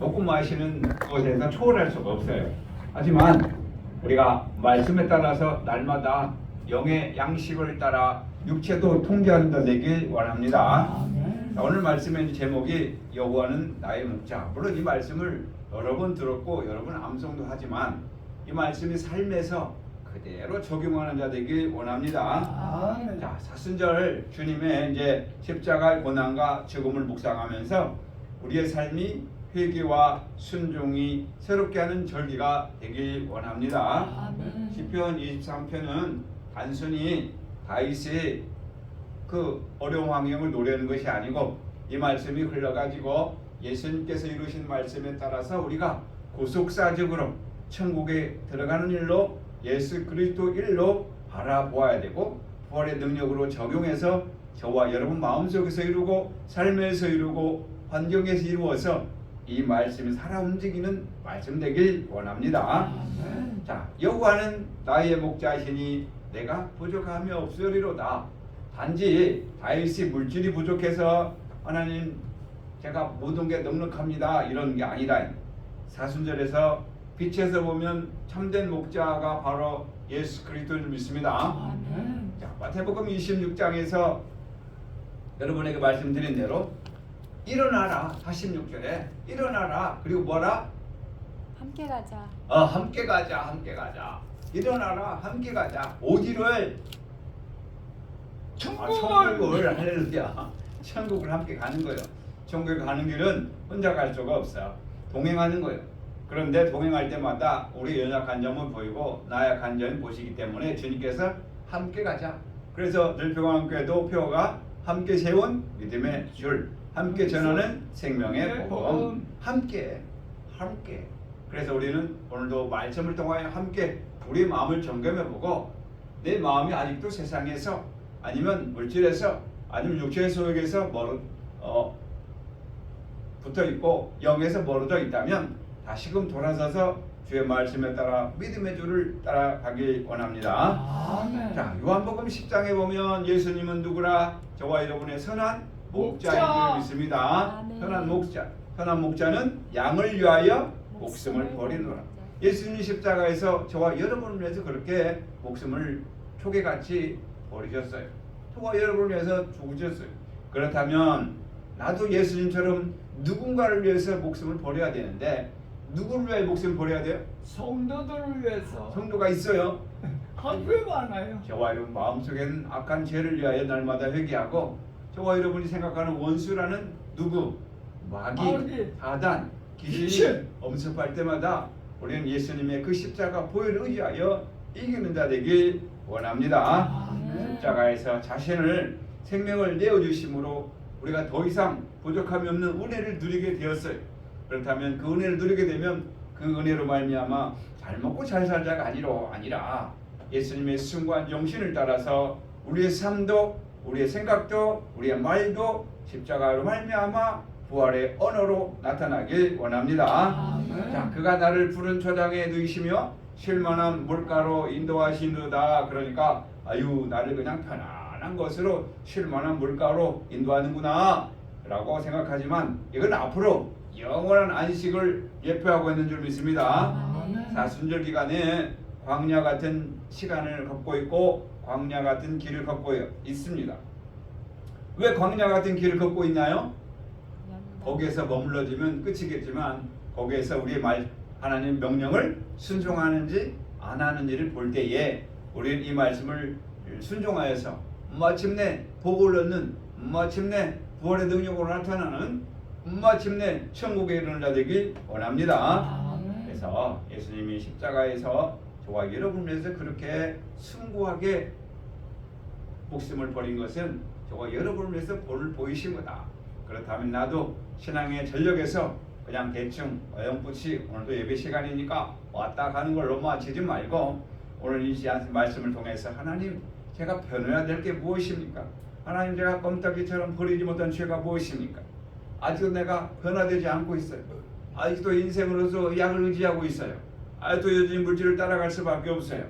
먹고 마시는 것에서 초월할 수가 없어요. 하지만 우리가 말씀에 따라서 날마다 영의 양식을 따라 육체도 통제한다 되길 원합니다. 자, 오늘 말씀의 제목이 여호와는 나의 목자. 물론 이 말씀을 여러 번 들었고 여러 번 암송도 하지만 이 말씀이 삶에서 그대로 적용하는 자 되길 원합니다. 자, 사순절 주님의 이제 십자가의 고난과 죽음을 묵상하면서 우리의 삶이 회개와 순종이 새롭게 하는 절기가 되길 원합니다. 시편 23편은 단순히 다윗이 그 어려운 환경을 노리는 것이 아니고 이 말씀이 흘러가지고 예수님께서 이루신 말씀에 따라서 우리가 구속사적으로 천국에 들어가는 일로 예수 그리스도 일로 바라보아야 되고 부활의 능력으로 적용해서 저와 여러분 마음속에서 이루고 삶에서 이루고 환경에서 이루어서 이 말씀이 살아 움직이는 말씀 되길 원합니다. 자, 여호와는 나의 목자시니 내가 부족함이 없으리로다. 단지 다윗이 물질이 부족해서 하나님 제가 모든 게 넉넉합니다 이런 게 아니라 사순절에서 빛에서 보면 참된 목자가 바로 예수 그리스도를 믿습니다. 자, 마태복음 26장에서 여러분에게 말씀드린 대로 일어나라 46절에 일어나라 그리고 뭐라? 함께 가자. 함께 가자 함께 가자. 일어나라 함께 가자. 어디를? 천국을 할렐루야. 천국을 함께 가는 거예요. 천국에 가는 길은 혼자 갈 수가 없어. 동행하는 거예요. 그런데 동행할 때마다 우리 연약한 점을 보이고 나약한 점을 보시기 때문에 주님께서 함께 가자. 그래서 늘평안교회도 표가 함께 세운 믿음의 줄, 함께 전하는 생명의 복음, 함께. 그래서 우리는 오늘도 말씀을 통하여 함께 우리 마음을 점검해보고 내 마음이 아직도 세상에서 아니면 물질에서 아니면 육체의 소욕에서 붙어있고 영에서 멀어져 있다면 다시금 돌아서서 주의 말씀에 따라 믿음의 줄을 따라가길 원합니다. 자, 요한복음 10장에 보면 예수님은 누구라? 저와 여러분의 선한 목자인 줄 믿습니다. 선한 목자는 양을 위하여 목숨을 버리노라. 예수님 십자가에서 저와 여러분을 위해서 그렇게 목숨을 초계같이 버리셨어요. 저와 여러분을 위해서 죽으셨어요. 그렇다면 나도 예수님처럼 누군가를 위해서 목숨을 버려야 되는데 누구를 위해 목숨을 버려야 돼요? 성도들을 위해서. 성도가 있어요. 꽤 많아요. 저와 여러분 마음속에는 악한 죄를 위하여 날마다 회개하고 저와 여러분이 생각하는 원수라는 누구? 마귀, 사단, 귀신이 엄습할 때마다 우리는 예수님의 그 십자가 보혈을 의지하여 이기는 자 되길 원합니다. 십자가에서 자신을 생명을 내어주심으로 우리가 더 이상 부족함이 없는 은혜를 누리게 되었어요. 그렇다면 그 은혜를 누리게 되면 그 은혜로 말미암아 잘 먹고 잘 살자가 아니라 예수님의 승관 정신을 따라서 우리의 삶도 우리의 생각도 우리의 말도 십자가로 말미암아 부활의 언어로 나타나길 원합니다. 자, 그가 나를 푸른 초장에 누이시며 쉴만한 물가로 인도하시는도다. 그러니까 아유 나를 그냥 편안한 것으로 쉴만한 물가로 인도하는구나 라고 생각하지만 이건 앞으로 영원한 안식을 예표하고 있는 줄 믿습니다. 사순절 기간에 광야 같은 시간을 걷고 있고 광야 같은 길을 걷고 있습니다. 왜 광야 같은 길을 걷고 있나요? 거기에서 머물러지면 끝이겠지만 거기에서 우리의 하나님 명령을 순종하는지 안 하는지를 볼 때에 우리는 이 말씀을 순종하여서 마침내 복을 얻는 마침내 부활의 능력으로 나타나는 마침내 천국에 이르는 자 되길 원합니다. 그래서 예수님이 십자가에서 저와 여러분을 위해서 그렇게 숭고하게 목숨을 버린 것은 저와 여러분을 위해서 본을 보이신 거다. 그렇다면 나도 신앙의 전력에서 그냥 대충 어영부치 오늘도 예배 시간이니까 왔다 가는 걸로 마치지 말고 오늘 이 말씀을 통해서 하나님 제가 변해야 될 게 무엇입니까? 하나님 제가 껌딱지처럼 버리지 못한 죄가 무엇입니까? 아직도 내가 변화되지 않고 있어요. 아직도 인생으로서 약을 의지하고 있어요. 아직도 여전히 물질을 따라갈 수밖에 없어요.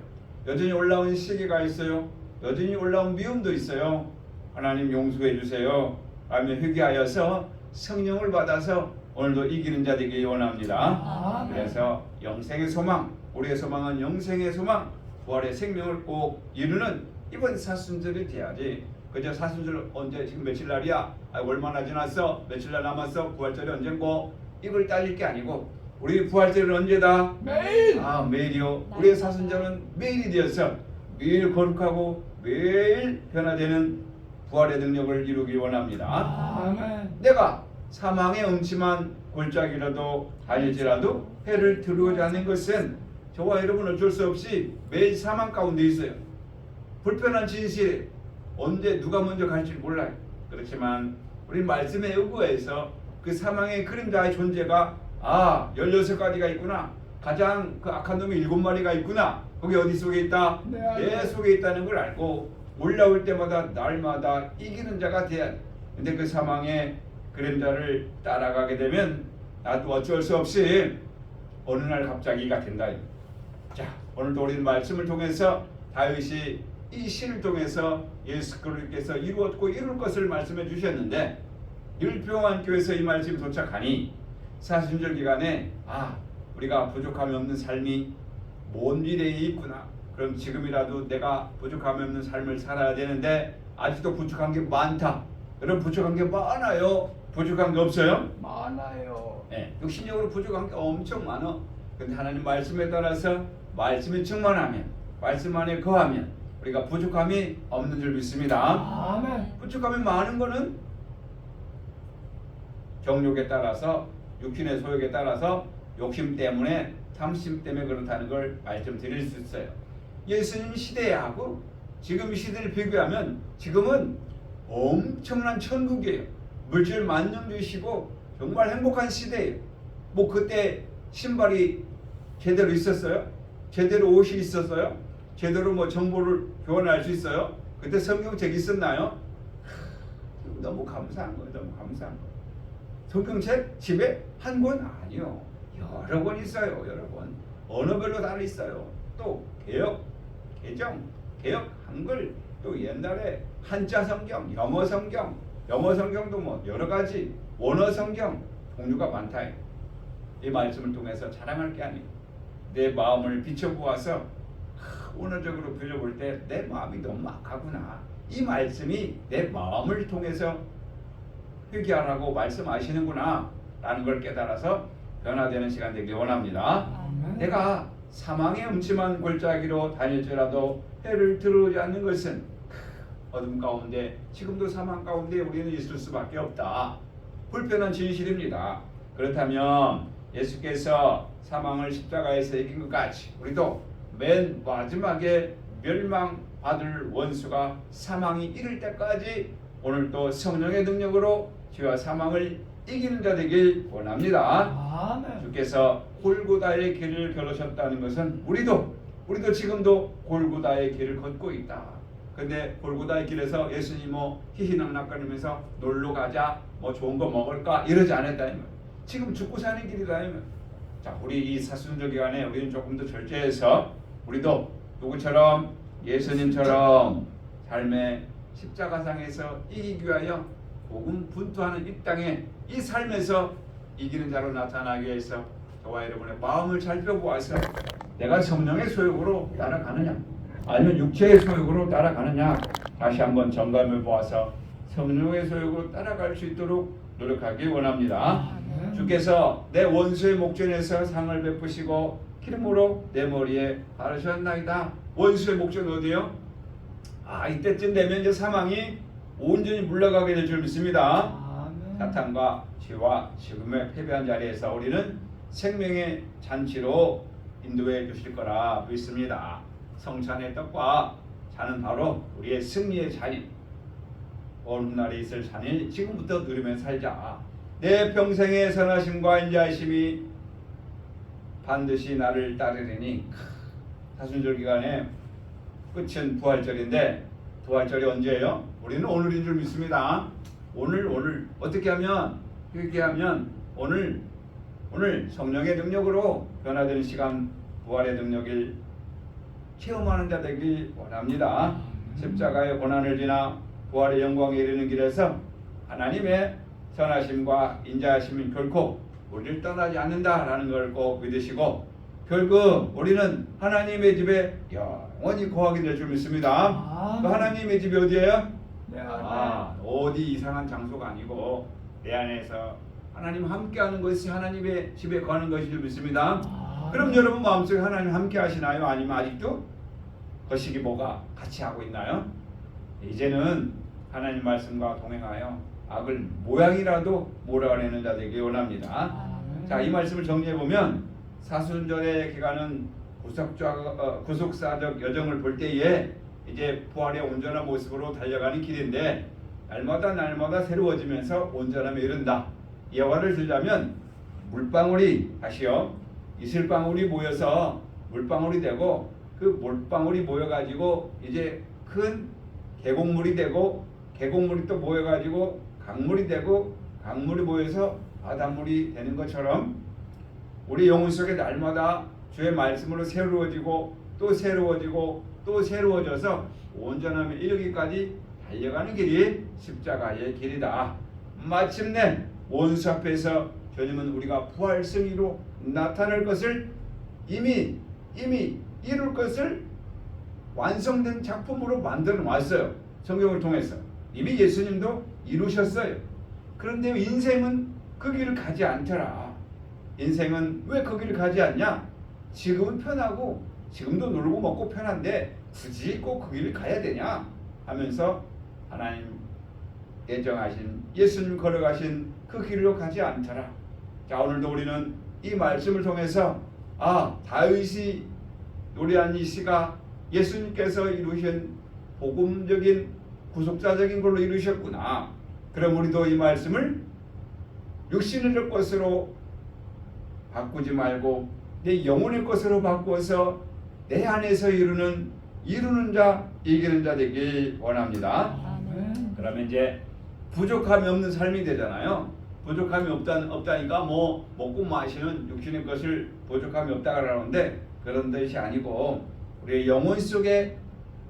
여전히 올라온 시기가 있어요. 여전히 올라온 미움도 있어요. 하나님 용서해 주세요. 라며 회개하여서 성령을 받아서 오늘도 이기는 자 되길 원합니다. 아멘. 그래서 영생의 소망, 우리의 소망은 영생의 소망, 부활의 생명을 꼭 이루는 이번 사순절이 돼야지. 그저 사순절 언제 지금 며칠 날이야? 얼마나 지났어? 며칠 날 남았어? 부활절이 언젠고? 이걸 따질 게 아니고 우리 부활절은 언제다? 매일. 매일이요. 우리의 사순절은 매일이 되어서 매일 거룩하고 매일 변화되는 부활의 능력을 이루기 원합니다. 아멘. 내가 사망의 음침한 골짜기라도 달릴지라도 해를 두려워하지 않는 것은 저와 여러분 어쩔 수 없이 매일 사망 가운데 있어요. 불편한 진실, 언제 누가 먼저 갈지 몰라요. 그렇지만 우리 말씀에 의구해서 그 사망의 그림자의 존재가 16가지가 있구나. 가장 그 악한 놈이 7마리가 있구나. 거기 어디 속에 있다? 내 속에 있다는 걸 알고 올라올 때마다 날마다 이기는 자가 돼야 돼. 근데 그 사망의 그림자를 따라가게 되면 나도 어쩔 수 없이 어느 날 갑자기가 된다. 자, 오늘도 우리는 말씀을 통해서 다윗이 이 시를 통해서 예수 그리스도께서 이루었고 이룰 것을 말씀해 주셨는데 율병환교에서 이 말씀이 도착하니 사순절 기간에 우리가 부족함이 없는 삶이 먼 미래에 있구나. 그럼 지금이라도 내가 부족함이 없는 삶을 살아야 되는데 아직도 부족한 게 많다. 여러분 부족한 게 많아요? 부족한 게 없어요? 많아요. 네, 육신적으로 부족한 게 엄청 많아. 근데 하나님 말씀에 따라서 말씀에 충만하면 말씀 안에 거하면 우리가 부족함이 없는 줄 믿습니다. 아멘. 부족함이 많은 거는 정욕에 따라서 육신의 소욕에 따라서 욕심 때문에 탐심 때문에 그렇다는 걸 말씀드릴 수 있어요. 예수님 시대하고 지금 시대를 비교하면 지금은 엄청난 천국이에요. 물질 만능주시고 정말 행복한 시대예요. 뭐 그때 신발이 제대로 있었어요? 제대로 옷이 있었어요? 제대로 뭐 정보를 교환할 수 있어요? 그때 성경책 있었나요? 너무 감사한 거예요. 너무 감사한 거예요. 성경책 집에 한 권 아니요. 여러 권 있어요. 여러 권. 언어별로 다 있어요. 또 개역, 개정, 개역 한글, 또 옛날에 한자 성경, 영어 성경, 영어 성경도 뭐 여러 가지 원어 성경 종류가 많다. 이 말씀을 통해서 자랑할 게 아니에요. 내 마음을 비춰보아서 원어적으로 빌려볼 때 내 마음이 너무 악하구나. 이 말씀이 내 마음을 통해서 회개하라고 말씀하시는구나 라는 걸 깨달아서 변화되는 시간 되길 원합니다. 아멘. 내가 사망의 음침한 골짜기로 다닐지라도 해를 들어오지 않는 것은 어둠 가운데 지금도 사망 가운데 우리는 있을 수밖에 없다. 불편한 진실입니다. 그렇다면 예수께서 사망을 십자가에서 이긴 것 같이 우리도 맨 마지막에 멸망받을 원수가 사망이 이를 때까지 오늘도 성령의 능력으로 죄와 사망을 이기는 자 되길 원합니다. 아멘. 주께서 골고다의 길을 걸으셨다는 것은 우리도 지금도 골고다의 길을 걷고 있다. 근데 골고다의 길에서 예수님 뭐 희희낙낙거리면서 놀러 가자, 뭐 좋은 거 먹을까 이러지 않았다는 거예요. 지금 죽고 사는 길이라는 거예요. 자, 우리 이 사순절 기간에 우리는 조금 더 절제해서 우리도 누구처럼 예수님처럼 삶의 십자가상에서 이기기 위하여 복음 분투하는 이 땅에 이 삶에서 이기는 자로 나타나기 위해서 저와 여러분의 마음을 살펴보아서 내가 성령의 소욕으로 따라가느냐 아니면 육체의 소욕으로 따라가느냐 다시 한번 점검해 보아서 성령의 소욕으로 따라갈 수 있도록 노력하기 원합니다. 아멘. 주께서 내 원수의 목전에서 상을 베푸시고 기름으로 내 머리에 바르셨나이다. 원수의 목전 어디요? 이때쯤 되면 이제 사망이 온전히 물러가게 될 줄 믿습니다. 아멘. 사탄과 죄와 죽음에 패배한 자리에서 우리는 생명의 잔치로 인도해 주실 거라 믿습니다. 성찬의 떡과 잔은 바로 우리의 승리의 잔이 어느 날에 있을 잔이 지금부터 누리며 살자. 내 평생의 선하심과 인자하심이 반드시 나를 따르리니. 사순절 기간에 끝은 부활절인데 부활절이 언제예요? 우리는 오늘인 줄 믿습니다. 오늘 어떻게 하면 회개하면 오늘 성령의 능력으로 변화되는 시간 부활의 능력을 체험하는 자 되길 원합니다. 십자가의 고난을 지나 부활의 영광에 이르는 길에서 하나님의 선하심과 인자하심은 결코 우리를 떠나지 않는다라는 걸 꼭 믿으시고 결국 우리는 하나님의 집에 영원히 거하게 될 줄 믿습니다. 그 하나님의 집이 어디예요? 내 안에 어디 이상한 장소가 아니고 내 안에서 하나님 함께하는 것이 하나님의 집에 거하는 것인 줄 믿습니다. 그럼 여러분 마음속에 하나님 함께 하시나요? 아니면 아직도 거시기 뭐가 같이 하고 있나요? 이제는 하나님 말씀과 동행하여 악을 모양이라도 몰아내는 자 되기 원합니다. 자, 이 말씀을 정리해 보면 사순절의 기간은 구속사적 여정을 볼 때에 이제 부활의 온전한 모습으로 달려가는 길인데 날마다 새로워지면서 온전함에 이른다. 예화를 들자면 물방울이 다시요 이슬방울이 모여서 물방울이 되고 그 물방울이 모여가지고 이제 큰 계곡물이 되고 계곡물이 또 모여가지고 강물이 되고 강물이 모여서 바닷물이 되는 것처럼 우리 영혼 속에 날마다 주의 말씀으로 새로워지고 또 새로워지고 또 새로워져서 온전함에 이르기까지 달려가는 길이 십자가의 길이다. 마침내 원수 앞에서 주님은 우리가 부활 승리로 나타날 것을 이미 이룰 것을 완성된 작품으로 만들어 놨어요. 성경을 통해서 이미 예수님도 이루셨어요. 그런데 인생은 그 길을 가지 않더라. 인생은 왜 그 길을 가지 않냐? 지금은 편하고 지금도 놀고 먹고 편한데 굳이 꼭 그 길을 가야 되냐? 하면서 하나님 예정하신 예수님 걸어가신 그 길로 가지 않더라. 자, 오늘도 우리는 이 말씀을 통해서 다윗이 노래한 이 시가 예수님께서 이루신 복음적인 구속사적인 걸로 이루셨구나. 그럼 우리도 이 말씀을 육신의 것으로 바꾸지 말고 내 영혼의 것으로 바꾸어서 내 안에서 이루는 자, 이기는 자 되길 원합니다. 그러면 이제 부족함이 없는 삶이 되잖아요. 부족함이 없다니까 뭐 먹고 마시는 육신의 것을 부족함이 없다 그러는데 그런 뜻이 아니고 우리의 영혼 속에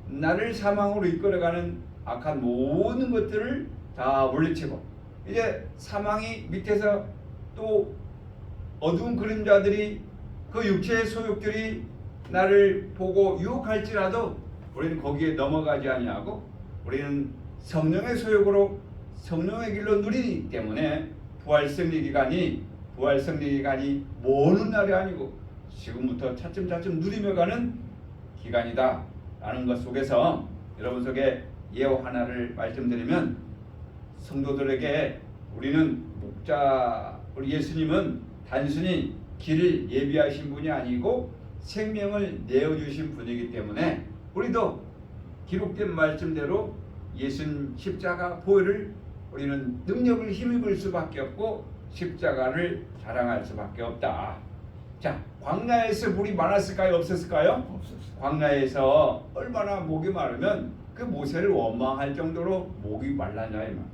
나를 사망으로 이끌어가는 악한 모든 것들을 다 물리치고 이제 사망이 밑에서 또 어두운 그림자들이 그 육체의 소욕들이 나를 보고 유혹할지라도 우리는 거기에 넘어가지 아니하고 우리는 성령의 소욕으로 성령의 길로 누리기 때문에 부활 승리 기간이 먼 날이 아니고 지금부터 차츰 누리며 가는 기간이다 라는 것 속에서 여러분 속에 예화 하나를 말씀드리면 성도들에게 우리 예수님은 단순히 길을 예비하신 분이 아니고 생명을 내어주신 분이기 때문에 우리도 기록된 말씀대로 예수님 십자가 보혈을 우리는 능력을 힘입을 수밖에 없고 십자가를 자랑할 수밖에 없다. 자, 광야에서 물이 많았을까요? 없었을까요? 없었어요. 광야에서 얼마나 목이 마르면 그 모세를 원망할 정도로 목이 말랐냐 이 말.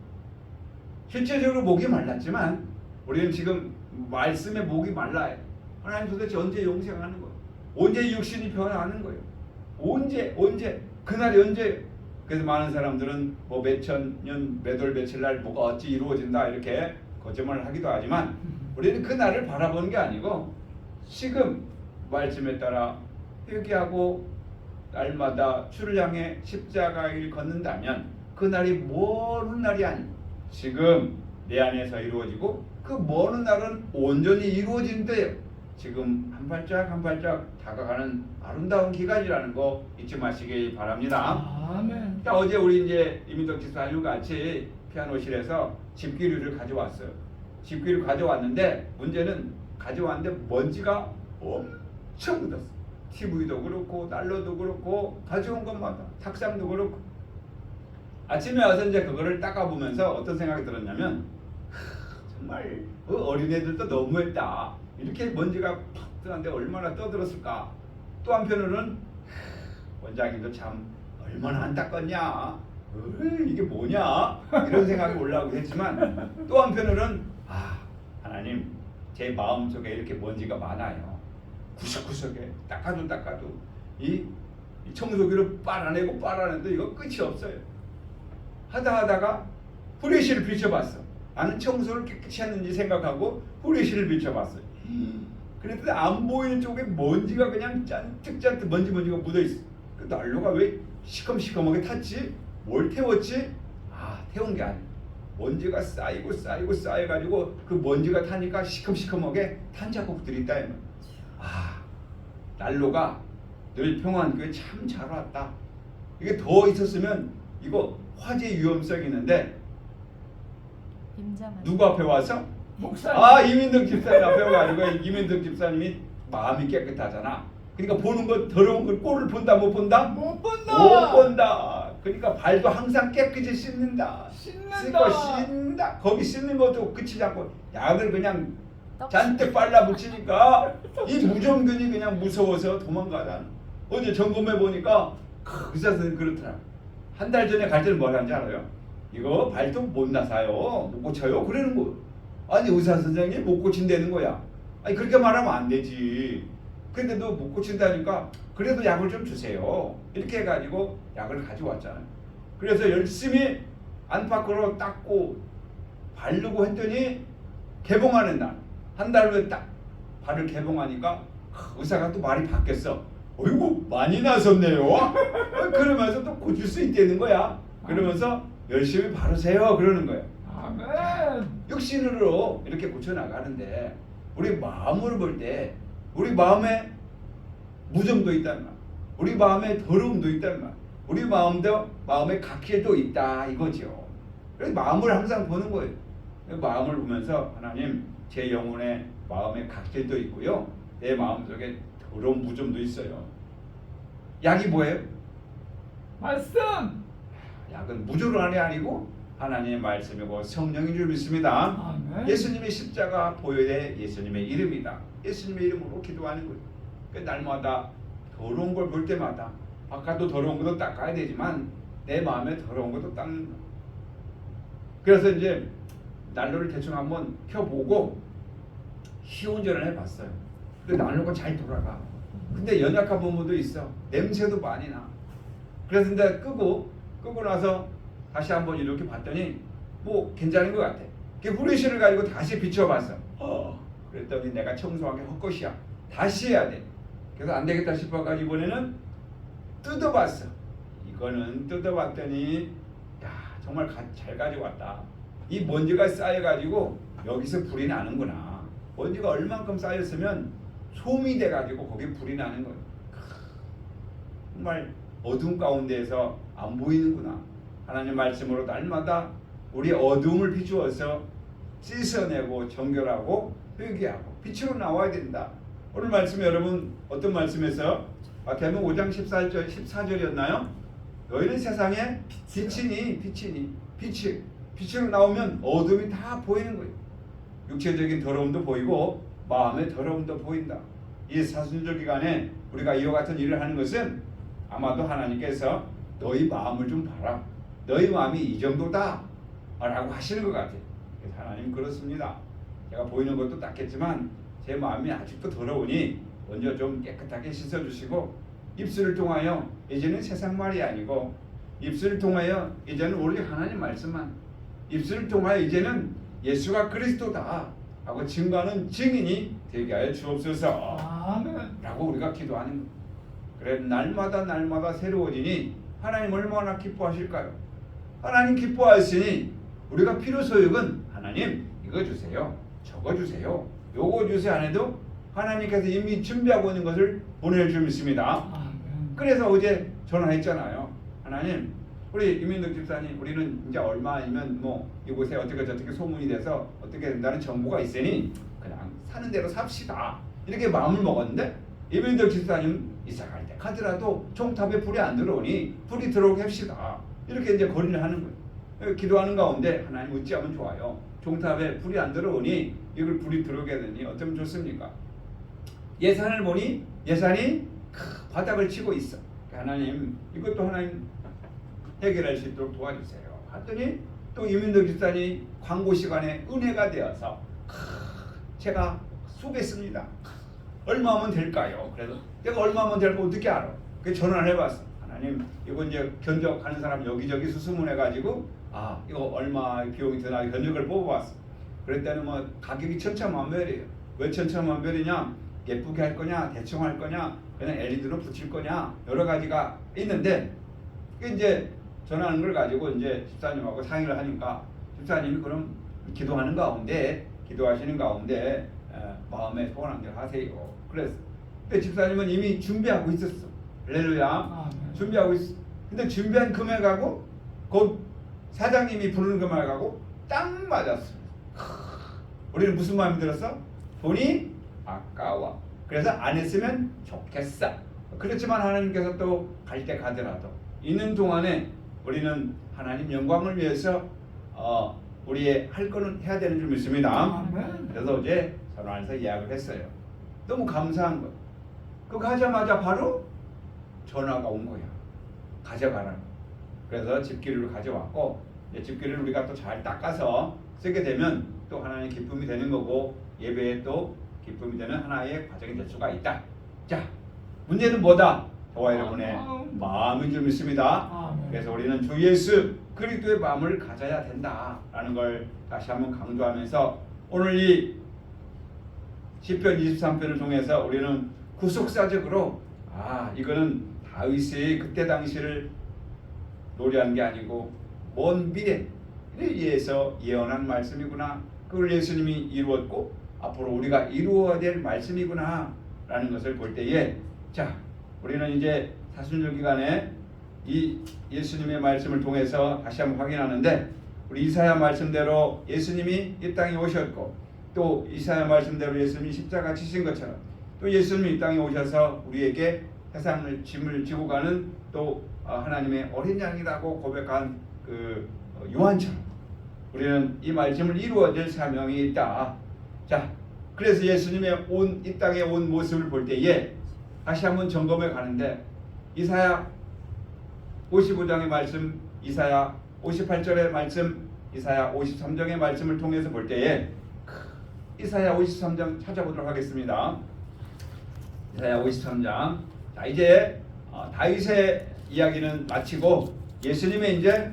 실제적으로 목이 말랐지만 우리는 지금 말씀에 목이 말라요. 하나님 도대체 언제 영생하는 거예요? 언제 육신이 변화하는 거예요? 언제 그날이 언제? 그래서 많은 사람들은 뭐 몇천 년 몇월 며칠 날 뭐가 어찌 이루어진다 이렇게 거짓말을 하기도 하지만 우리는 그 날을 바라보는 게 아니고 지금 말씀에 따라 회개하고 날마다 주를 향해 십자가를 걷는다면 그 날이 먼 날이 아니고 지금 내 안에서 이루어지고 그 먼 날은 온전히 이루어진대요. 지금 한 발짝 한 발짝 다가가는 아름다운 기간이라는 거 잊지 마시기 바랍니다. 아멘. 자, 어제 우리 이제 이민덕 집사님 같이 피아노실에서 집기류를 가져왔어요. 집기류 가져왔는데 문제는 가져왔는데 먼지가 엄청 묻었어. TV도 그렇고 난로도 그렇고 가져온 것마다 탁상도 그렇고 아침에 와서 이제 그거를 닦아보면서 어떤 생각이 들었냐면 정말 그 어린애들도 너무했다. 이렇게 먼지가 팍 뜨는데 얼마나 떠들었을까. 또 한편으로는 원장님도 참 얼마나 안 닦았냐. 이게 뭐냐 이런 생각이 올라오고 했지만 또 한편으로는 하나님 제 마음속에 이렇게 먼지가 많아요. 구석구석에 닦아도 이 청소기로 빨아내도 이거 끝이 없어요. 하다가 후레쉬를 비춰봤어. 나는 청소를 깨끗이 했는지 생각하고 후레쉬를 비춰봤어요. 그랬더니 안 보이는 쪽에 먼지가 그냥 잔뜩 먼지가 묻어있어. 그 난로가 왜 시커멓게 탔지? 뭘 태웠지? 아, 태운 게 아니야. 먼지가 쌓여가지고 그 먼지가 타니까 시커멓게 탄 자국들이 있다. 아, 난로가 늘 평안교회 참 잘 왔다. 이게 더 있었으면 이거 화재 위험성이 있는데 임자만. 누구 앞에 와서? 목사님. 아, 이민덕 집사님 앞에 와가지고 이민덕 집사님이 마음이 깨끗하잖아. 그러니까 보는 거 더러운 걸 꼴을 본다 못 본다? 못 본다. 못 본다. 그러니까 발도 항상 깨끗이 씻는다. 씻는다. 씻는다. 거기 씻는 것도 그치지 않고 약을 그냥 잔뜩 빨라붙이니까 이 무정균이 그냥 무서워서 도망가잖아. 어제 점검해 보니까 의사 선생님 그렇더라. 한 달 전에 갈 때는 뭘 하는지 알아요? 이거 발톱 못 나사요, 못 고쳐요, 그러는 거. 아니 의사 선생님 못 고친다는 거야. 아니 그렇게 말하면 안 되지. 근데도 못 고친다니까 그래도 약을 좀 주세요. 이렇게 해가지고 약을 가져왔잖아요. 그래서 열심히 안팎으로 닦고 바르고 했더니 개봉하는 날, 한 달 후에 딱 발을 개봉하니까 의사가 또 말이 바뀌었어. 어이구 많이 나섰네요. 그러면서 또 고칠 수 있다는 거야. 그러면서 열심히 바르세요 그러는 거야. 아멘. 육신으로 이렇게 고쳐 나가는데 우리 마음으로 볼 때 우리 마음에 무좀도 있단 말, 우리 마음에 더러움도 있단 말, 우리 마음에 각질도 있다 이거죠. 그래서 마음을 항상 보는 거예요. 마음을 보면서 하나님 제 영혼에 마음에 각질도 있고요, 내 마음속에 더러운 무좀도 있어요. 약이 뭐예요? 말씀. 약은 무조건이 아니고 하나님의 말씀이고 성령인 줄 믿습니다. 아멘. 예수님의 십자가 보혈의 예수님의 이름이다. 예수님의 이름으로 기도하는 거예요. 그러니까 날마다 더러운 걸 볼 때마다 바깥도 더러운 것도 닦아야 되지만 내 마음에 더러운 것도 닦는 거예요. 그래서 이제 난로를 대충 한번 켜보고 시운전을 해봤어요. 근데 난로가 잘 돌아가. 근데 연약한 부분도 있어. 냄새도 많이 나. 그래서 이제 끄고 나서 다시 한번 이렇게 봤더니 뭐 괜찮은 것 같아. 그 후레쉬를 가지고 다시 비춰봤어. 그랬더니 내가 청소하기 헛것이야. 다시 해야 돼. 그래서 안 되겠다 싶어가지고 이번에는 뜯어봤어. 이거는 뜯어봤더니 야 정말 잘 가져왔다. 이 먼지가 쌓여가지고 여기서 불이 나는구나. 먼지가 얼만큼 쌓였으면 솜이 돼가지고 거기 불이 나는 거예요. 정말 어둠 가운데에서 안 보이는구나. 하나님 말씀으로 날마다 우리 어둠을 비추어서 씻어내고 정결하고 회개하고 빛으로 나와야 된다. 오늘 말씀 여러분 어떤 말씀에서 마태복음 5장 14절이었나요? 너희는 세상에 빛이니 빛으로 나오면 어둠이 다 보이는 거예요. 육체적인 더러움도 보이고 마음의 더러움도 보인다. 이 사순절 기간에 우리가 이와 같은 일을 하는 것은 아마도 하나님께서 너희 마음을 좀 봐라. 너희 마음이 이 정도다 라고 하시는 것 같아요. 하나님 그렇습니다. 제가 보이는 것도 닦겠지만 제 마음이 아직도 더러우니 먼저 좀 깨끗하게 씻어주시고 입술을 통하여 이제는 세상 말이 아니고 입술을 통하여 이제는 오로지 하나님 말씀만, 입술을 통하여 이제는 예수가 그리스도다 하고 증거하는 증인이 되게 하여 주옵소서 아멘. 라고 우리가 기도하는 거예요. 그래 날마다 새로워지니 하나님 얼마나 기뻐하실까요? 하나님 기뻐하시니 우리가 필요 소욕은 하나님 이거 주세요, 저거 주세요, 요거 주세요 안 해도 하나님께서 이미 준비하고 있는 것을 보낼 줄 믿습니다. 아멘. 그래서 어제 전화했잖아요. 하나님 우리 이민덕 집사님 우리는 이제 얼마 아니면 뭐 이곳에 어떻게 저렇게 소문이 돼서 어떻게 된다는 정보가 있으니 그냥 사는 대로 삽시다 이렇게 마음을 먹었는데 이민덕 집사님 이사 갈 때 가더라도 종탑에 불이 안 들어오니 불이 들어오게 합시다 이렇게 이제 건의를 하는 거예요. 기도하는 가운데 하나님 어찌하면 좋아요. 종탑에 불이 안 들어오니 이걸 불이 들어오게 되니 어쩌면 좋습니까? 예산을 보니 예산이 바닥을 치고 있어. 하나님 이것도 하나님 해결할 수 있도록 도와주세요. 하더니 또 이민덕 집사님 광고 시간에 은혜가 되어서 제가 쏘겠습니다. 얼마면 될까요? 그래서 내가 얼마면 될까 어떻게 알아? 그래서 전화를 해봤어. 하나님 아니면 이거 이제 견적하는 사람 여기저기 수소문해 가지고 아 이거 얼마 비용이 드나 견적을 뽑아봤어. 그랬더니 뭐 가격이 천차만별이에요. 왜 천차만별이냐? 예쁘게 할 거냐, 대충 할 거냐, 그냥 LED로 붙일 거냐 여러 가지가 있는데 이제 전하는 걸 가지고 이제 집사님하고 상의를 하니까 집사님이 그럼 기도하시는 가운데 마음에 소원한 대로 하세요. 그래서 근데 집사님은 이미 준비하고 있었어. 할렐루야. 준비하고 있어. 근데 준비한 금액하고 곧 사장님이 부르는 금액하고 딱 맞았어. 우리는 무슨 마음이 들었어? 돈이 아까워. 그래서 안 했으면 좋겠어. 그렇지만 하나님께서 또 갈 때 가더라도 있는 동안에 우리는 하나님 영광을 위해서 우리의 할 거는 해야 되는 줄 믿습니다. 그래서 어제 전화해서 예약을 했어요. 너무 감사한 거예요. 그 가자마자 바로 전화가 온 거야. 가져가라고. 그래서 집기류를 가져왔고 집기류를 우리가 또 잘 닦아서 쓰게 되면 또 하나님의 기쁨이 되는 거고 예배에 또 기쁨이 되는 하나의 과정이 될 수가 있다. 자, 문제는 뭐다? 저와 여러분의 마음인 줄 믿습니다. 그래서 우리는 주 예수 그리스도의 마음을 가져야 된다라는 걸 다시 한번 강조하면서 오늘 이 시편 23편을 통해서 우리는 구속사적으로 이거는 다윗이 그때 당시를 노래한 게 아니고 먼 미래를 위해서 예언한 말씀이구나. 그걸 예수님이 이루었고 앞으로 우리가 이루어야 될 말씀이구나 라는 것을 볼 때에 자 우리는 이제 사순절 기간에 이 예수님의 말씀을 통해서 다시 한번 확인하는데 우리 이사야 말씀대로 예수님이 이 땅에 오셨고 또 이사야 말씀대로 예수님이 십자가 지신 것처럼 또 예수님이 이 땅에 오셔서 우리에게 세상을 짐을 지고 가는 또 하나님의 어린 양이라고 고백한 그 요한처럼 우리는 이 말씀을 이루어야 될 사명이 있다. 자, 그래서 예수님의 이 땅에 온 모습을 볼 때에 다시 한번 점검해 가는데 이사야 55장의 말씀, 이사야 58절의 말씀, 이사야 53장의 말씀을 통해서 볼 때에 이사야 53장 찾아보도록 하겠습니다. 이사야 53장. 자, 이제 다윗의 이야기는 마치고 예수님의 이제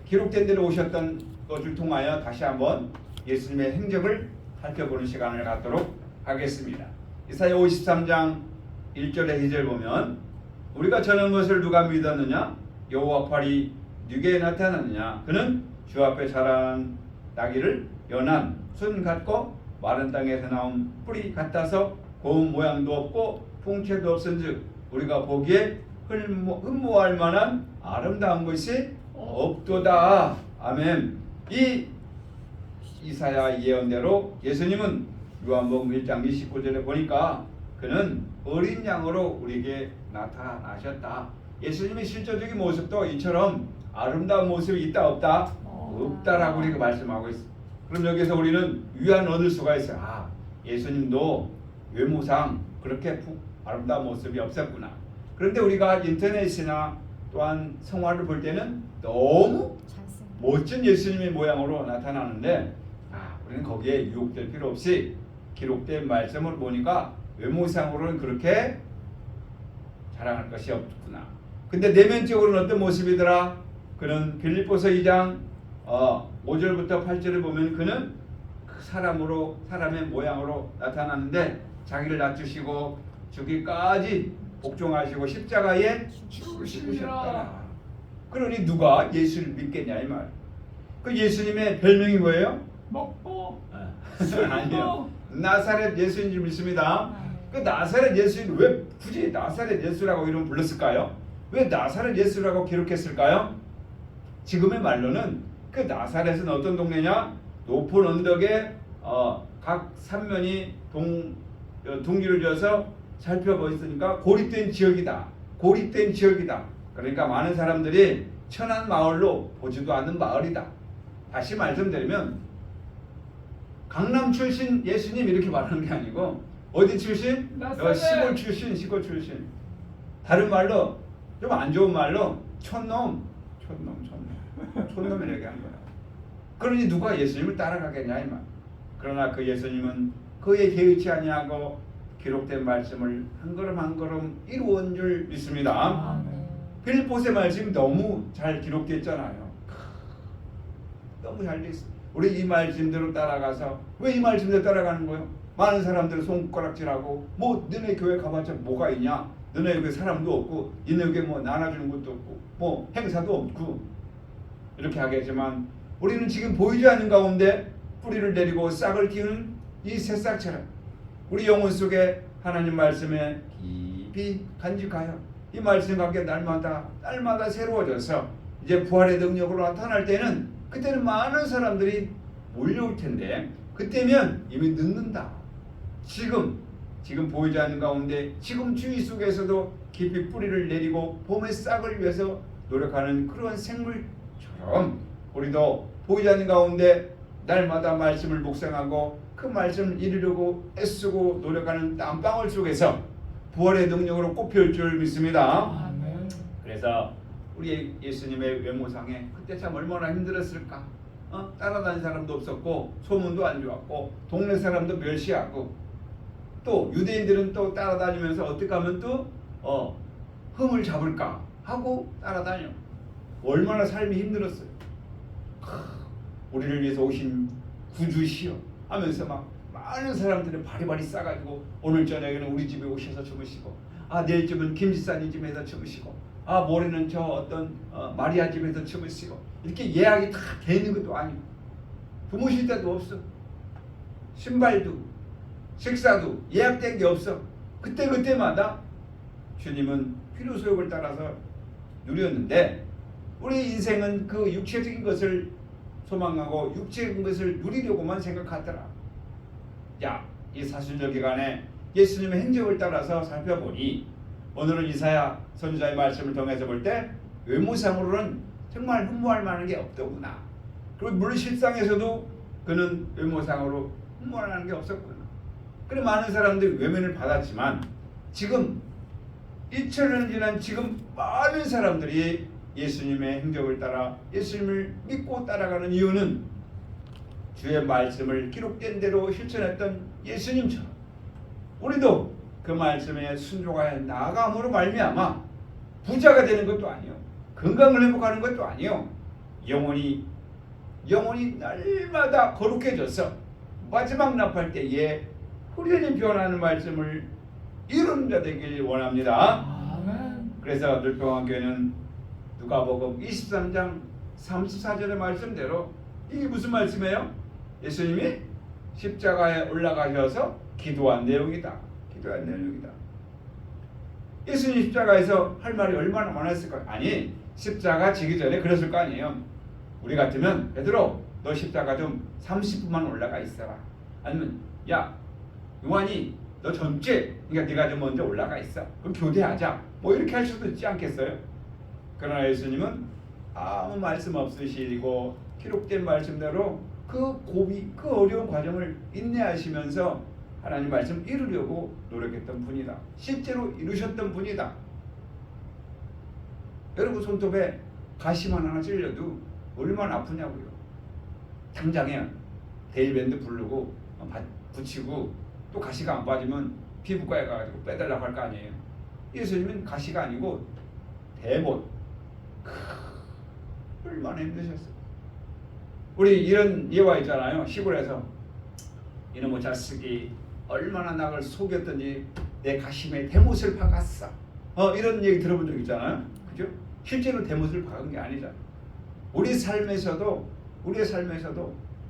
기록된 대로 오셨던 것을 통하여 다시 한번 예수님의 행적을 살펴보는 시간을 갖도록 하겠습니다. 이사야 53장 1절에 2절 보면 우리가 전한 것을 누가 믿었느냐? 여호와 팔이 누구에게 나타났느냐? 그는 주 앞에 자란 나귀를 연한 순 같고 마른 땅에서 나온 뿌리 같아서 고운 모양도 없고 풍채도 없은즉 우리가 보기에 흠모할 만한 아름다운 것이 없도다. 아멘. 이 이사야 예언대로 예수님은 요한복음 1장 29절에 보니까 그는 어린 양으로 우리에게 나타나셨다. 예수님의 실제적인 모습도 이처럼 아름다운 모습이 있다 없다? 없다라고 우리가 말씀하고 있어. 그럼 여기서 우리는 위안 얻을 수가 있어요. 예수님도 외모상 그렇게 아름다운 모습이 없었구나. 그런데 우리가 인터넷이나 또한 성화를 볼 때는 너무 멋진 예수님의 모양으로 나타나는데 우리는 거기에 유혹될 필요 없이 기록된 말씀을 보니까 외모상으로는 그렇게 자랑할 것이 없구나. 근데 내면적으로는 어떤 모습이더라? 그는 빌립보서 2장 5절부터 8절을 보면 그는 그 사람의 모양으로 나타나는데 자기를 낮추시고 죽기까지 복종하시고 십자가에 죽으셨다. 그러니 누가 예수를 믿겠냐 이 말. 그 예수님의 별명이 뭐예요? 먹고 아니요. 나사렛 예수인 줄 믿습니다. 그 나사렛 예수는 왜 굳이 나사렛 예수라고 이름 불렀을까요? 왜 나사렛 예수라고 기록했을까요? 지금의 말로는 그 나사렛은 어떤 동네냐? 높은 언덕에 각 산면이 둥기를 져서 살펴보았으니까 고립된 지역이다. 고립된 지역이다. 그러니까 많은 사람들이 천한 마을로 보지도 않는 마을이다. 다시 말씀드리면 강남 출신 예수님 이렇게 말하는 게 아니고 어디 출신? 시골 출신, 시골 출신. 다른 말로 좀 안 좋은 말로 촌놈 촌놈을 얘기한 거야. 그러니 누가 예수님을 따라가겠냐 이 말. 그러나 그 예수님은 그의 개의치 아니하고 기록된 말씀을 한 걸음 한 걸음 이루어온 줄 믿습니다. 빌립보서의 말씀이 너무 잘 기록됐잖아요. 너무 잘 돼 있어. 우리 이 말씀대로 따라가서 왜 이 말씀대로 따라가는 거예요? 많은 사람들 손가락질하고 뭐 너네 교회 가봤자 뭐가 있냐? 너네 교회 사람도 없고 너네 교회 뭐 나눠주는 것도 없고 뭐 행사도 없고 이렇게 하겠지만 우리는 지금 보이지 않는 가운데 뿌리를 내리고 싹을 틔우는 이 새싹처럼 우리 영혼 속에 하나님 말씀에 깊이 간직하여 이 말씀과 함께 날마다 새로워져서 이제 부활의 능력으로 나타날 때는 그때는 많은 사람들이 몰려올 텐데 그때면 이미 늦는다. 지금 보이지 않는 가운데 지금 주위 속에서도 깊이 뿌리를 내리고 봄의 싹을 위해서 노력하는 그런 생물처럼 우리도 보이지 않는 가운데 날마다 말씀을 묵상하고 그 말씀을 이루려고 애쓰고 노력하는 땀방울 속에서 부활의 능력으로 꽃피울 줄 믿습니다. 아멘. 그래서 우리 예수님의 외모상에 그때 참 얼마나 힘들었을까. 따라다니는 사람도 없었고 소문도 안 좋았고 동네 사람도 멸시하고 또 유대인들은 또 따라다니면서 어떻게 하면 또 흠을 잡을까 하고 따라다녀. 얼마나 삶이 힘들었어요. 우리를 위해서 오신 구주시여 하면서 막 많은 사람들이 바리바리 싸가지고 오늘 저녁에는 우리 집에 오셔서 주무시고 내일쯤은 김지사님 집에서 주무시고 모레는 저 어떤 마리아 집에서 주무시고 이렇게 예약이 다 돼 있는 것도 아니고 주무실 데도 없어. 신발도 식사도 예약된 게 없어. 그때마다 주님은 필요소욕을 따라서 누렸는데 우리 인생은 그 육체적인 것을 소망하고 육체적인 것을 누리려고만 생각하더라. 이 사순절 기간에 예수님의 행적을 따라서 살펴보니 오늘은 이사야 선지자의 말씀을 통해서 볼 때 외모상으로는 정말 흠모할 만한 게 없더구나. 그리고 물론 실상에서도 그는 외모상으로 흠모할 만한 게 없었구나. 그래 많은 사람들이 외면을 받았지만 지금 2000년 지난 지금 많은 사람들이 예수님의 행적을 따라 예수님을 믿고 따라가는 이유는 주의 말씀을 기록된 대로 실천했던 예수님처럼 우리도 그 말씀에 순종하여 나아감으로 말미암아 부자가 되는 것도 아니요 건강을 회복하는 것도 아니요 영혼이 날마다 거룩해져서 마지막 나팔 때에 후련히 변하는 말씀을 이루는 자 되길 원합니다. 아멘. 그래서 늘평왕교회는 누가복음 23장 34절의 말씀대로 이게 무슨 말씀이에요? 예수님이 십자가에 올라가셔서 기도한 내용이다. 예수님 십자가에서 할 말이 얼마나 많았을까? 아니 십자가 지기 전에 그랬을 거 아니에요. 우리 같으면 베드로 너 십자가 좀 30분만 올라가 있어라. 아니면 야 용환이 너 젊지? 그러니까 네가 좀 먼저 올라가 있어. 그럼 교대하자. 뭐 이렇게 할 수도 있지 않겠어요? 그러나 예수님은 아무 말씀 없으시고 기록된 말씀대로 그 고비, 그 어려운 과정을 인내하시면서 하나님 말씀 이루려고 노력했던 분이다. 실제로 이루셨던 분이다. 여러분 손톱에 가시만 하나 찔려도 얼마나 아프냐고요. 당장에 데일밴드 부르고 붙이고 또 가시가 안 빠지면 피부과에 가가지고 빼달라고 할 거 아니에요. 예수님은 가시가 아니고 대못. 얼마나 힘드셨어요. 우리 이런 예화 있잖아요. 시골에서 이놈의 자식이 얼마나 나를 속였던지 내 가심에 대못을 박았어. 이런 얘기 들어본 적 있잖아요. 그죠? 실제로 대못을 박은 게 아니잖아요. 우리의 삶에서도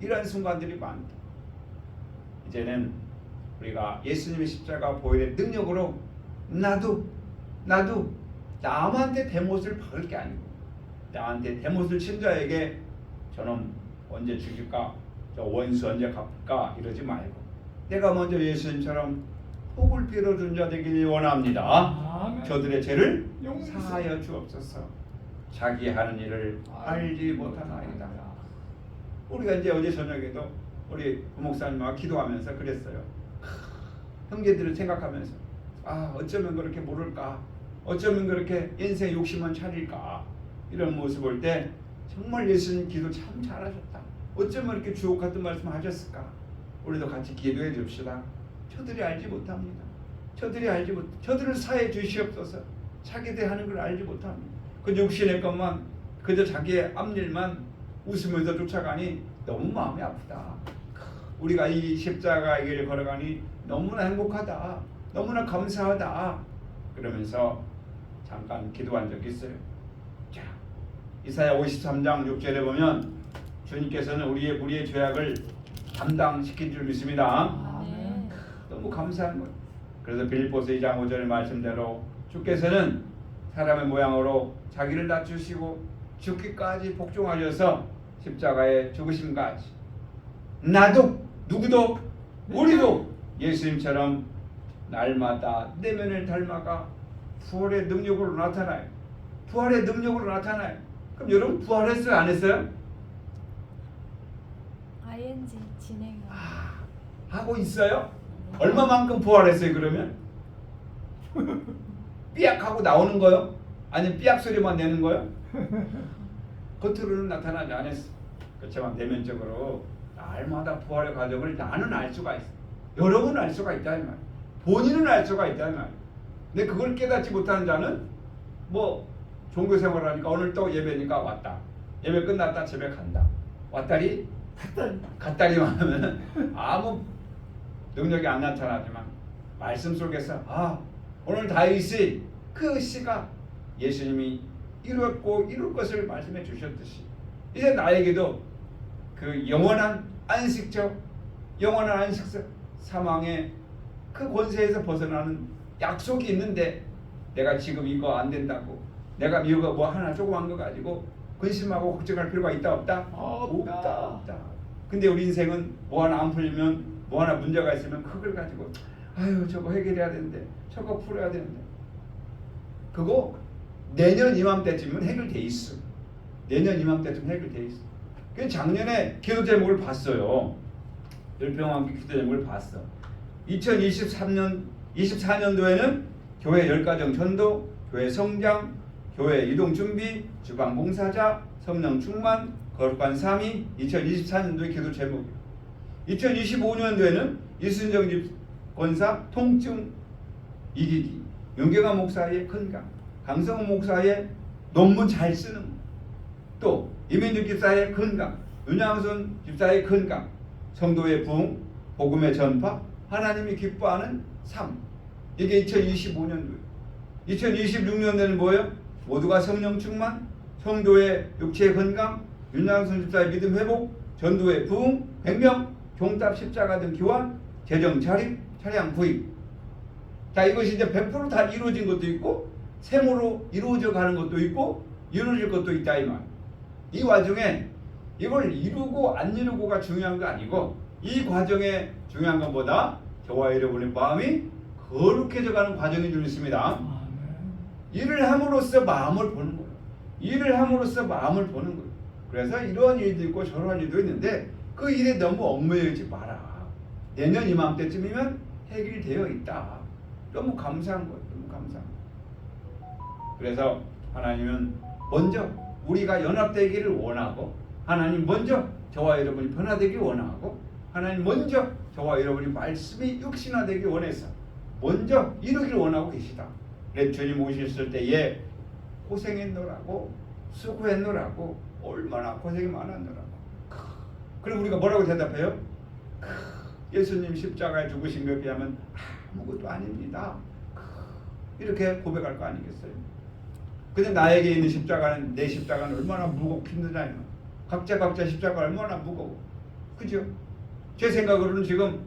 이러한 순간들이 많다. 이제는 우리가 예수님의 십자가 보혈의 능력으로 나도 남한테 대못을 박을 게 아니고 나한테 대못을 친 자에게 저놈 언제 죽일까? 저 원수 언제 갚을까? 이러지 말고 내가 먼저 예수님처럼 복을 빌어준 자 되길 원합니다. 아멘. 저들의 죄를 용서. 사하여 주옵소서. 자기 하는 일을 알지 못하나이다. 우리가 이제 어제 저녁에도 우리 부목사님과 기도하면서 그랬어요. 형제들을 생각하면서 어쩌면 그렇게 모를까? 어쩌면 그렇게 인생 욕심만 차릴까? 이런 모습 볼 때 정말 예수님 기도 참 잘하셨다. 어쩌면 이렇게 주옥 같은 말씀 하셨을까? 우리도 같이 기도해 줍시다. 저들이 알지 못합니다. 저들을 사해 주시옵소서. 자기들 하는 걸 알지 못합니다. 그 육신의 것만 그저 자기의 앞일만 웃으면서 쫓아가니 너무 마음이 아프다. 우리가 이 십자가의 길을 걸어가니 너무나 행복하다. 너무나 감사하다. 그러면서 잠깐 기도한 적이 있어요. 자, 이사야 53장 6절에 보면 주님께서는 우리의 죄악을 담당시킨 줄 믿습니다. 아멘. 너무 감사한 거예요. 그래서 빌립보서 2장 5절의 말씀대로 주께서는 사람의 모양으로 자기를 낮추시고 죽기까지 복종하셔서 십자가에 죽으심까지 나도 누구도 우리도 예수님처럼 날마다 내면을 닮아가 부활의 능력으로 나타나요. 부활의 능력으로 나타나요. 그럼 여러분 부활했어요? 안 했어요? ing 진행. 하고 있어요? 얼마만큼 부활했어요 그러면? 삐약 하고 나오는 거요? 아니면 삐약 소리만 내는 거요? 겉으로는 나타나지 않았어. 그렇지만 내면적으로 날마다 부활의 과정을 나는 알 수가 있어. 여러분은 알 수가 있다 이 말. 본인은 알 수가 있다 이 말. 근데 그걸 깨닫지 못하는 자는 뭐 종교 생활하니까 오늘 또 예배니까 왔다. 예배 끝났다 집에 간다. 왔다리 갔다리만 하면 아무 능력이 안 나타나지만 말씀 속에서 오늘 다윗이 그 시가 예수님이 이루었고 이룰 것을 말씀해 주셨듯이 이제 나에게도 그 영원한 안식처 사망의 그 권세에서 벗어나는 약속이 있는데 내가 지금 이거 안 된다고 내가 이거 뭐 하나 조그만 거 가지고 근심하고 걱정할 필요가 있다 없다? 없다. 근데 우리 인생은 뭐 하나 안 풀리면 뭐 하나 문제가 있으면 그걸 가지고 아유 저거 해결해야 되는데 저거 풀어야 되는데 그거 내년 이맘때쯤은 해결돼 있어. 내년 이맘때쯤 해결돼 있어. 그 작년에 기도 제목을 봤어요. 열병왕기 기도 제목을 봤어. 2024년도에는 교회 열가정 전도, 교회 성장, 교회 이동 준비, 주방 봉사자, 성령 충만, 거룩한 삶이 2024년도의 기도 제목이에요. 2025년도에는 이순정 집권사 통증 이기기, 윤경아 목사의 건강, 강성호 목사의 논문 잘 쓰는 또 이민주 집사의 건강, 윤양순 집사의 건강, 성도의 부흥, 복음의 전파, 하나님이 기뻐하는 삶. 이게 2025년도예요. 2026년도에는 뭐예요? 모두가 성령 충만, 성도의 육체의 건강, 윤양순 집사의 믿음 회복, 전도의 부흥, 100명, 종탑 십자가 등 교환, 재정 자립, 차량 구입. 자, 이것이 이제 100% 다 이루어진 것도 있고 생으로 이루어져 가는 것도 있고 이루어질 것도 있다 이 말. 이 와중에 이걸 이루고 안 이루고가 중요한 거 아니고 이 과정에 중요한 것보다 저와 여러분의 마음이 거룩해져 가는 과정인 줄 믿습니다. 일을 함으로써 마음을 보는 거예요. 일을 함으로써 마음을 보는 거예요. 그래서 이러한 일도 있고 저러한 일도 있는데 그 일에 너무 얽매이지 마라. 내년 이맘때쯤이면 해결되어 있다. 너무 감사한 거예요. 너무 감사한 거예요. 그래서 하나님은 먼저 우리가 연합되기를 원하고 하나님 먼저 저와 여러분이 변화되기 원하고 하나님 먼저 저와 여러분이 말씀이 육신화되기 원해서 먼저 이루기를 원하고 계시다. 그래서 주님 오셨을 때에 고생했노라고 수고했노라고 얼마나 고생이 많았노라고. 그럼 우리가 뭐라고 대답해요? 예수님 십자가에 죽으신 것에 비하면 아무것도 아닙니다. 이렇게 고백할 거 아니겠어요? 근데 나에게 있는 십자가는 내 십자가는 얼마나 무겁고 힘들잖아요. 각자 십자가 얼마나 무거워. 그죠? 제 생각으로는 지금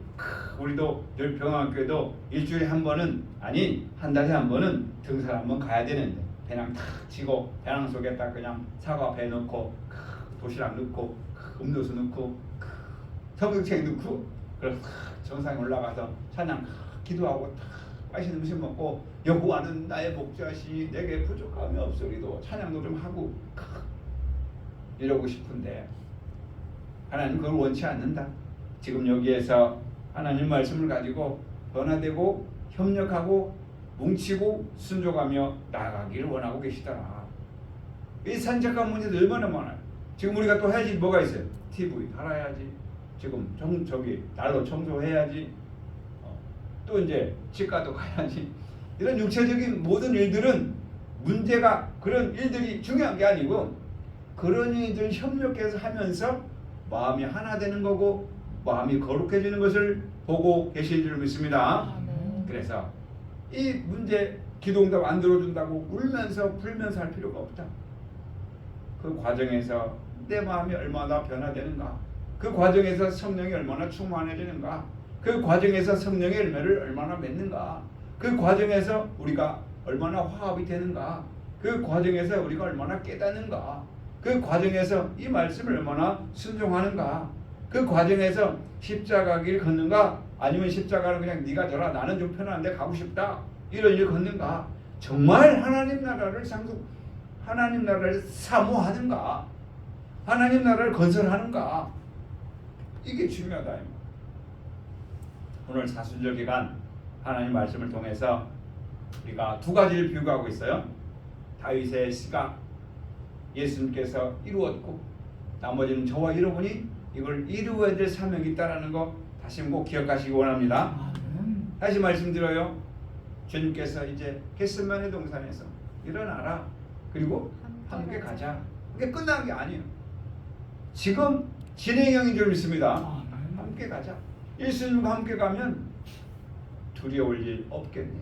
우리도 병원교회도 일주일에 한 번은 아니 한 달에 한 번은 등산 한번 가야 되는데 배낭 탁 치고 배낭 속에 딱 그냥 사과 배 넣고 도시락 넣고 음료수 넣고 성경책 넣고 그래서 정상에 올라가서 찬양 기도하고 맛있는 음식 먹고 여호와는 나의 목자시 내게 부족함이 없으리도 찬양도 좀 하고 이러고 싶은데 하나님 그걸 원치 않는다. 지금 여기에서 하나님 말씀을 가지고 변화되고 협력하고 뭉치고 순종하며 나아가기를 원하고 계시더라. 이 산책한 문제도 얼마나 많아요. 지금 우리가 또 해야지 뭐가 있어요? TV 갈아야지. 지금 저기 날로 청소해야지. 또 이제 치과도 가야지. 이런 육체적인 모든 일들은 문제가 그런 일들이 중요한 게 아니고 그런 일들 협력해서 하면서 마음이 하나 되는 거고 마음이 거룩해지는 것을 보고 계신 줄 믿습니다. 아멘. 그래서 이 문제 기도응답 안 들어준다고 울면서 풀면서 할 필요가 없다. 그 과정에서 내 마음이 얼마나 변화되는가, 그 과정에서 성령이 얼마나 충만해지는가, 그 과정에서 성령의 열매를 얼마나 맺는가, 그 과정에서 우리가 얼마나 화합이 되는가, 그 과정에서 우리가 얼마나 깨닫는가, 그 과정에서 이 말씀을 얼마나 순종하는가, 그 과정에서 십자가 길 걷는가, 아니면 십자가는 그냥 네가 져라, 나는 좀 편한데 가고 싶다, 이런 일 걷는가, 정말 하나님 나라를 하나님 나라를 사모하는가, 하나님 나라를 건설하는가, 이게 중요하다. 오늘 사순절 기간 하나님 말씀을 통해서 우리가 두 가지를 비유하고 있어요. 다윗의 시가 예수님께서 이루었고 나머지는 저와 여러분이 이걸 이루어야 될 사명이 있다는 거 다시 꼭 기억하시기 원합니다. 아멘. 다시 말씀드려요. 주님께서 이제 겟세마네 동산에서 일어나라, 그리고 함께 가자. 그게 끝난 게 아니에요. 지금 진행형인 줄 믿습니다. 아멘. 함께 가자. 예수님과 함께 가면 두려울 일 없겠네.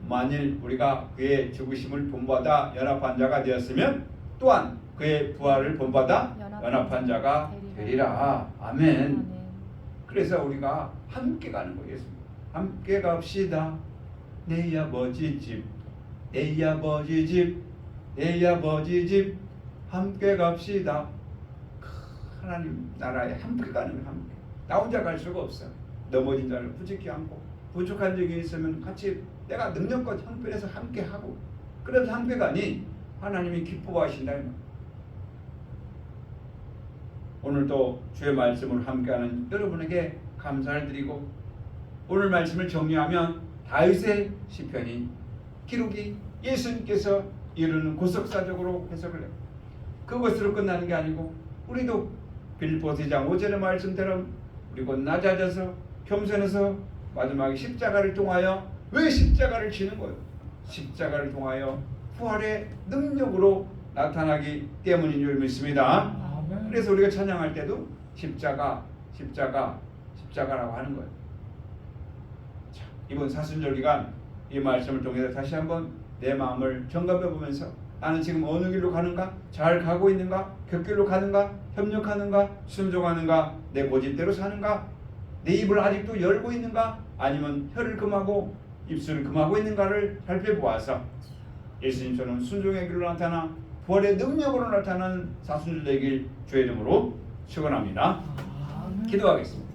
만일 우리가 그의 죽으심을 본받아 연합한 자가 되었으면 또한 그의 부활을 본받아 연합한 자가 되리라. 아멘. 아멘. 그래서 우리가 함께 가는 거예요. 함께 갑시다. 내 아버지 집, 내 아버지 집, 내 아버지 집, 함께 갑시다. 하나님 나라에 함께 가는 거예요. 함께. 나 혼자 갈 수가 없어. 넘어진 자를 부지게 안고, 부족한 적이 있으면 같이 내가 능력과 형편에서 함께 하고, 그래서 함께 가니 하나님이 기뻐하신다. 오늘도 주의 말씀을 함께하는 여러분에게 감사를 드리고, 오늘 말씀을 정리하면 다윗의 시편이 기록이 예수님께서 이루는 구속사적으로 해석을 해요. 그것으로 끝나는 게 아니고 우리도 빌립보서 2장 5절의 말씀대로 우리 곧 낮아져서 겸손해서 마지막에 십자가를 통하여, 왜 십자가를 지는 거예요? 십자가를 통하여 부활의 능력으로 나타나기 때문인 줄 믿습니다. 아멘. 그래서 우리가 찬양할 때도 십자가, 십자가, 십자가라고 하는 거예요. 자, 이번 사순절 기간 이 말씀을 통해서 다시 한번 내 마음을 점검해 보면서 나는 지금 어느 길로 가는가? 잘 가고 있는가? 곁길로 가는가? 협력하는가? 순종하는가? 내 고집대로 사는가? 내 입을 아직도 열고 있는가? 아니면 혀를 금하고 입술을 금하고 있는가를 살펴보아서 예수님처럼 순종의 길로 나타나 부활의 능력으로 나타나는 사순절 되길 주의 이름으로 축원합니다. 아멘. 기도하겠습니다.